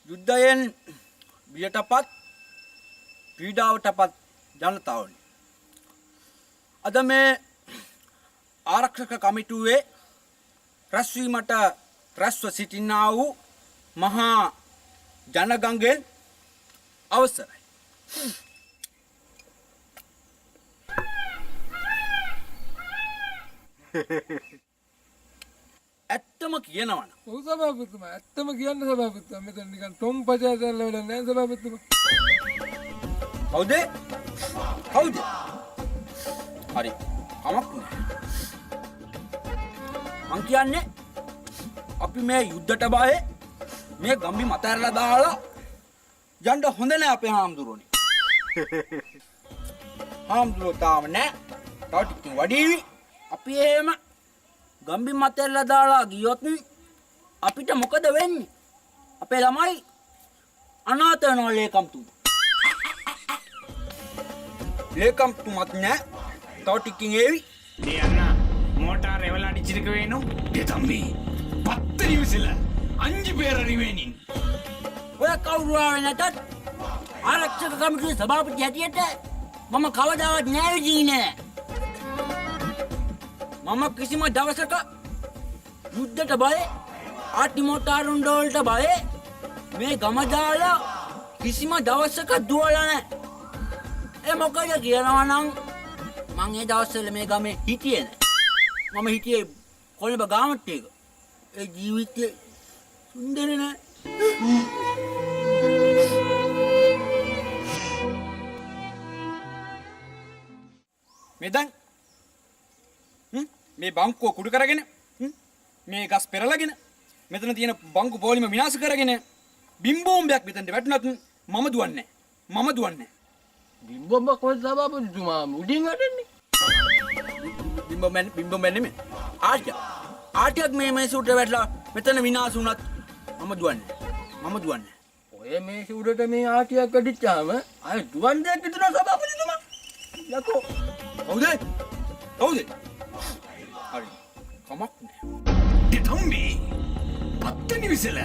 යුද්ධයෙන් බියටපත් පීඩාවටපත් ජනතාවනි. අද මේ ආරක්ෂක කමිටුවේ රැස්වීමට රැස්ව සිටිනා වූ මහා ජනගංගෙන් අවසරයි. ඇත්තම කියනවනම් ඔව් සභාපතිතුමා ඇත්තම කියන්න සභාපතිතුමා මෙතන නිකන් ටොම් පචාතල්ල වල නෑ සභාපතිතුමා. කවුද? කවුද? හරි. කමක් නෑ. මං කියන්නේ අපි මේ යුද්ධට බායේ මේ ගම්බි මත ඇරලා දාලා යන්න හොඳ නෑ අපේ හාමුදුරුවනේ. හාමුදුරුවෝ තාම නෑ. තව ටිකකින් වඩීවි. අපි එහෙම ගම්බි මත ඇරලා දාලා ගියොත් අපිට මොකද වෙන්නේ? අපේ ළමයි අනාථ වෙනවා ලේකම්තුමා. ලේකම්තුමත් නෑ. තව ටිකකින් ඒවි. டேய் அண்ணா மோட்டார் எவ்வளவு அடிச்சிருக்க வேணும் டேய் தம்பி 10 நிமிஷத்துல 5 பேர் அறிவேனின் ඔය කවුරු ආවේ නැතත් ආරක්ෂක කමිටුවේ සභාපති හැටියට මම කවදාවත් නෑවිදී නෑ. මම කිසිම දවසක යුද්ධයට බය ආටි මොටාරුන් වලට බය මේ ගම දාලා කිසිම දවසක දුවලා නෑ. ඒ මොකද කියනවා නම් මං ඒ දවස්වල මේ ගමේ හිටියේ නෑ. මම හිටියේ කොළඹ ගාමට් එක. ඒ ජීවිතේ සුන්දර නෑ. මේ දැන් මේ බංකුව කුඩු කරගෙන මේ ගස් පෙරලගෙන මෙතන තියෙන බංකු පොලිම විනාශ කරගෙන බිම්බෝම්බයක් මෙතනට වැටුණත් මම දුවන්නේ නැහැ. මම දුවන්නේ නැහැ. බිම්බොම්බ කොහෙද සභාපතිතුමා උඩින් වැටෙන්නේ? බිම්බෝම්බ නෙමෙයි. ආටියක් මේ මේසුට වැටලා මෙතන විනාශ වුණත් මම දුවන්නේ නැහැ. මම දුවන්නේ නැහැ. ඔය මේ උඩට මේ ආටියක් කඩිච්චාම අය දුවන් දෙයක් හිටුණා සභාපතිතුමා. යකෝ කවුද? කවුද? හරි. කමක් නෑ. டேய் தம்பி 10 நிமிஷத்துல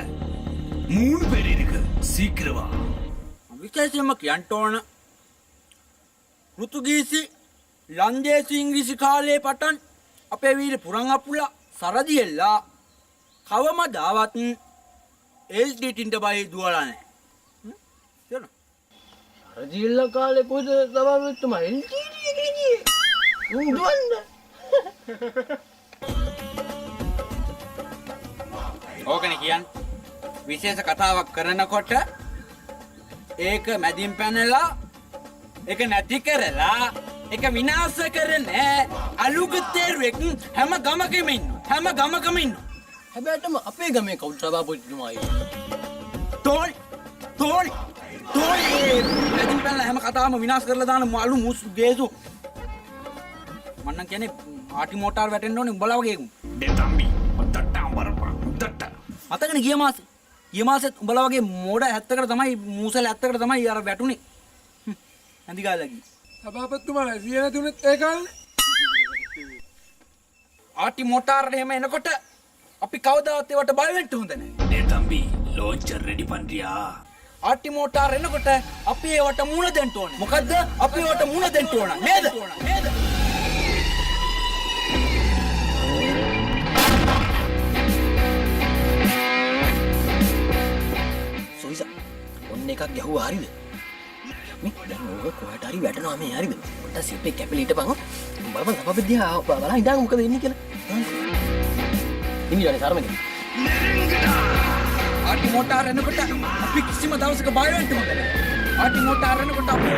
3 பேர் இருக்கு சீக்கிரமா විශේෂයෙන්ම කියන්න ඕන පෘතුගීසි ලන්දේසි ඉංග්‍රීසි කාලේ පටන් අපේ වීර පුරන් අපුලා සරදියෙල්ලා කවමදාවත් එල්ඩීටින්ට බයි දුවලා නැහැ. තේරෙනවද? අර ජීල්ල කාලේ කොහෙද සභාපතිතුමා එල්ජීටි එකේ ගියේ? උන් දුවන්න. ඕකනේ කියන්නේ විශේෂ කතාවක් කරනකොට ඒක මැදින් පැනලා ඒක නැති කරලා ඒක විනාශ කරන අලුගතේරුවෙක් හැම ගමකම ඉන්නවා. හැම ගමකම ඉන්නවා. හැබැයිටම අපේ ගමේ කවුද සභාපතිතුමා තෝල් මැදින් පැනලා හැම කතාවම විනාශ කරලා දාන අලු මුස් ගේසු මන්නම් කියන්නේ ආටි මෝටාර් වැටෙන්න ඕනේ උඹලා වගේ එකු. டேய் தம்பி ஒத்தட்ட அம்பරපා ஒத்தட்ட මතකනේ ගිය මාසෙත් උඹලා වගේ මෝඩ 70කට තමයි මූසල 70කට තමයි අර වැටුනේ. ඇඳි ගාලා ගියේ. සභාපතිතුමා සිය නැතුනෙත් ඒ කාලේ. ආටි මෝටාර් එහෙම එනකොට අපි කවදාවත් ඒවට බය වෙන්න හොඳ නැහැ. டேய் தம்பி லான்ச்சர் ரெடி பண்றியா ආටි මෝටාර් එනකොට අපි ඒවට මුණ දෙන්න ඕනේ. මොකද්ද? අපි ඒවට මුණ දෙන්න ඕන. නේද? සොයිසා ඔන්න එකක් ගැහුවා හරිද? මේ දැන් ඕක කොහට හරි වැටෙනවා මේ හරිද? පොඩ්ඩක් සිප්පේ කැපිලි හිටපන්. බලපන් සභාපතියා බලලා ඉඳන් මොකද වෙන්නේ කියලා. ඉන්නේ සර්මනේ. ආටි මෝටාර් එනකොට අපි කිසිම දවසක බය වෙන්න හොඳ නැහැ. ආටි මෝටාර් එනකොට අපි